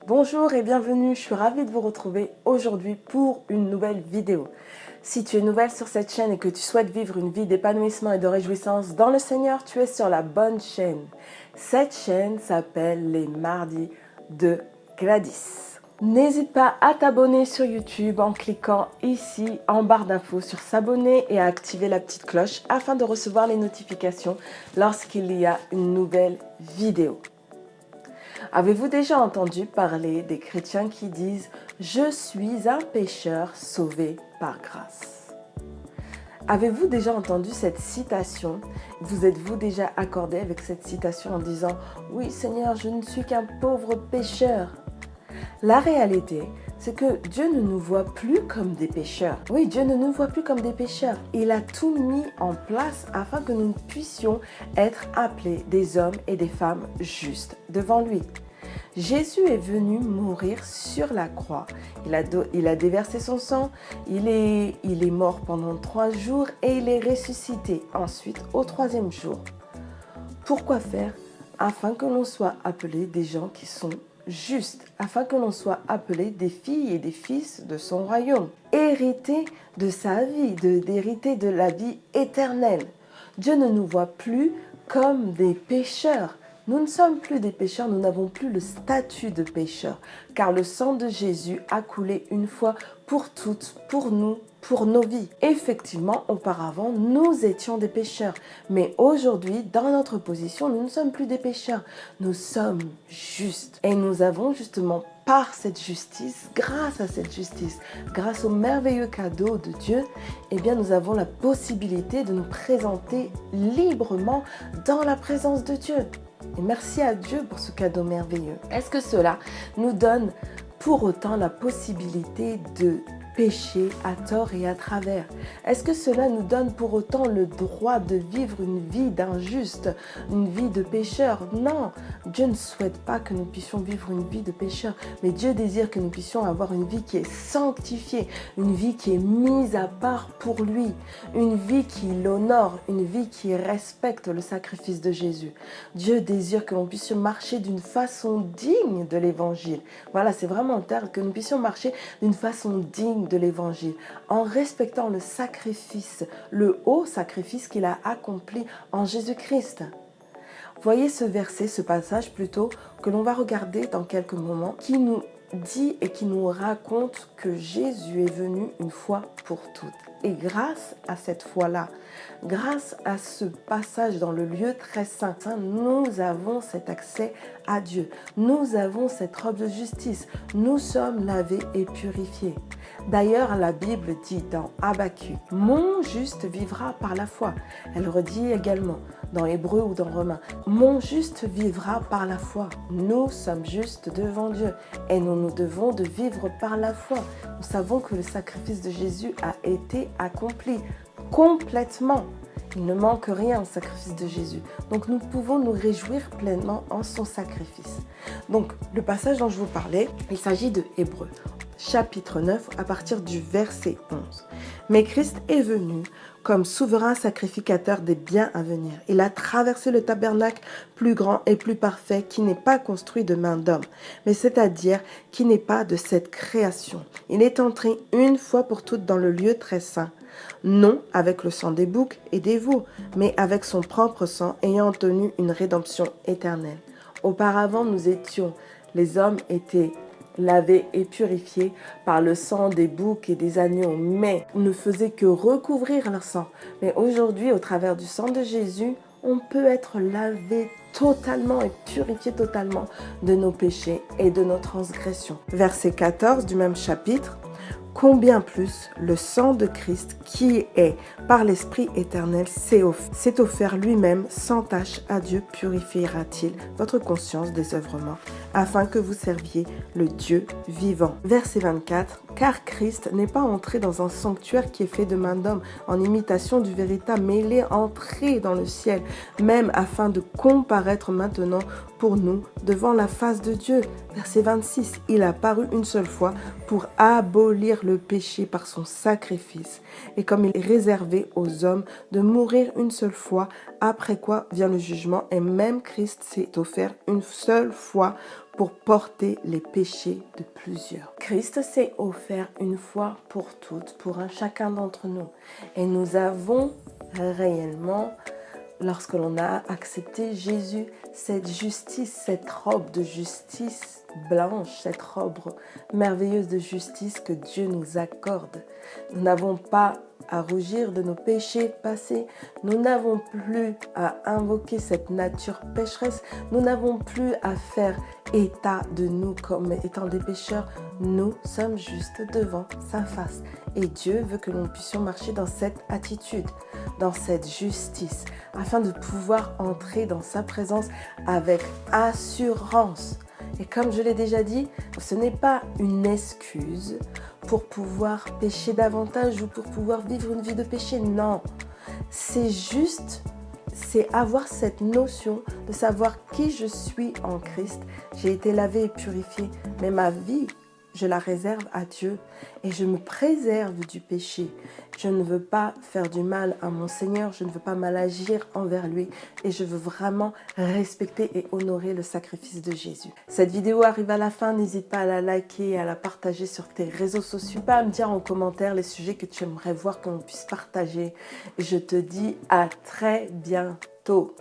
Bonjour et bienvenue, je suis ravie de vous retrouver aujourd'hui pour une nouvelle vidéo. Si tu es nouvelle sur cette chaîne et que tu souhaites vivre une vie d'épanouissement et de réjouissance dans le Seigneur, tu es sur la bonne chaîne. Cette chaîne s'appelle les Mardis de Gladys. N'hésite pas à t'abonner sur YouTube en cliquant ici en barre d'infos sur s'abonner et à activer la petite cloche afin de recevoir les notifications lorsqu'il y a une nouvelle vidéo. Avez-vous déjà entendu parler des chrétiens qui disent « Je suis un pécheur sauvé par grâce ». Avez-vous déjà entendu cette citation? Vous êtes-vous déjà accordé avec cette citation en disant « Oui Seigneur, je ne suis qu'un pauvre pécheur ». La réalité, c'est que Dieu ne nous voit plus comme des pécheurs. Oui, Dieu ne nous voit plus comme des pécheurs. Il a tout mis en place afin que nous puissions être appelés des hommes et des femmes justes devant lui. Jésus est venu mourir sur la croix. Il a déversé son sang, il est mort pendant 3 jours et il est ressuscité ensuite au 3e jour. Pourquoi faire? Afin que l'on soit appelés des gens qui sont justes, afin que l'on soit appelés des filles et des fils de son royaume, hériter de sa vie, d'hériter de la vie éternelle. Dieu ne nous voit plus comme des pécheurs. Nous ne sommes plus des pécheurs, nous n'avons plus le statut de pécheurs, car le sang de Jésus a coulé une fois pour toutes, pour nous, pour nos vies. Effectivement, auparavant, nous étions des pécheurs, mais aujourd'hui, dans notre position, nous ne sommes plus des pécheurs, nous sommes justes. Et nous avons justement par cette justice, grâce à cette justice, grâce au merveilleux cadeau de Dieu, eh bien, nous avons la possibilité de nous présenter librement dans la présence de Dieu. Et merci à Dieu pour ce cadeau merveilleux. Est-ce que cela nous donne pour autant la possibilité de pécher à tort et à travers? Est-ce que cela nous donne pour autant le droit de vivre une vie d'injuste, une vie de pécheur? Non, Dieu ne souhaite pas que nous puissions vivre une vie de pécheur, mais Dieu désire que nous puissions avoir une vie qui est sanctifiée, une vie qui est mise à part pour lui, une vie qui l'honore, une vie qui respecte le sacrifice de Jésus. Dieu désire que l'on puisse marcher d'une façon digne de l'évangile. Voilà, c'est vraiment le terme, que nous puissions marcher d'une façon digne de l'évangile, en respectant le sacrifice, le haut sacrifice qu'il a accompli en Jésus-Christ. Voyez ce verset, ce passage plutôt, que l'on va regarder dans quelques moments, qui nous dit et qui nous raconte que Jésus est venu une fois pour toutes. Et grâce à cette foi-là, grâce à ce passage dans le lieu très saint, nous avons cet accès à Dieu. Nous avons cette robe de justice. Nous sommes lavés et purifiés. D'ailleurs, la Bible dit dans Habacuc, « Mon juste vivra par la foi ». Elle redit également dans Hébreu ou dans Romains, « Mon juste vivra par la foi ». Nous sommes justes devant Dieu et nous devons de vivre par la foi. Nous savons que le sacrifice de Jésus a été accompli complètement. Il ne manque rien au sacrifice de Jésus. Donc nous pouvons nous réjouir pleinement en son sacrifice. Donc le passage dont je vous parlais, il s'agit de Hébreux, chapitre 9, à partir du verset 11. Mais Christ est venu comme souverain sacrificateur des biens à venir. Il a traversé le tabernacle plus grand et plus parfait qui n'est pas construit de main d'homme, mais c'est-à-dire qui n'est pas de cette création. Il est entré une fois pour toutes dans le lieu très saint, non avec le sang des boucs et des veaux, mais avec son propre sang ayant obtenu une rédemption éternelle. Auparavant, les hommes étaient lavés et purifiés par le sang des boucs et des agneaux, mais ne faisaient que recouvrir leur sang. Mais aujourd'hui, au travers du sang de Jésus, on peut être lavé totalement et purifié totalement de nos péchés et de nos transgressions. Verset 14 du même chapitre. Combien plus le sang de Christ qui est par l'Esprit éternel s'est offert lui-même sans tache à Dieu purifiera-t-il votre conscience des œuvres mortes afin que vous serviez le Dieu vivant. Verset 24. Car Christ n'est pas entré dans un sanctuaire qui est fait de main d'homme en imitation du véritable, mais il est entré dans le ciel, même afin de comparaître maintenant pour nous devant la face de Dieu. Verset 26. Il a paru une seule fois pour abolir le péché par son sacrifice. Et comme il est réservé aux hommes de mourir une seule fois, après quoi vient le jugement, et même Christ s'est offert une seule fois pour porter les péchés de plusieurs. Christ s'est offert une fois pour toutes, pour chacun d'entre nous. Et nous avons réellement, lorsque l'on a accepté Jésus, cette justice, cette robe de justice blanche, cette robe merveilleuse de justice que Dieu nous accorde. Nous n'avons pas à rougir de nos péchés passés. Nous n'avons plus à invoquer cette nature pécheresse. Nous n'avons plus à faire état de nous comme étant des pécheurs. Nous sommes juste devant sa face. Et Dieu veut que nous puissions marcher dans cette attitude, dans cette justice, afin de pouvoir entrer dans sa présence avec assurance. Et comme je l'ai déjà dit, ce n'est pas une excuse pour pouvoir pécher davantage ou pour pouvoir vivre une vie de péché. Non, c'est juste, c'est avoir cette notion de savoir qui je suis en Christ. J'ai été lavé et purifié, mais ma vie, je la réserve à Dieu et je me préserve du péché. Je ne veux pas faire du mal à mon Seigneur, je ne veux pas mal agir envers lui et je veux vraiment respecter et honorer le sacrifice de Jésus. Cette vidéo arrive à la fin, n'hésite pas à la liker et à la partager sur tes réseaux sociaux. Pas à me dire en commentaire les sujets que tu aimerais voir qu'on puisse partager. Et je te dis à très bientôt.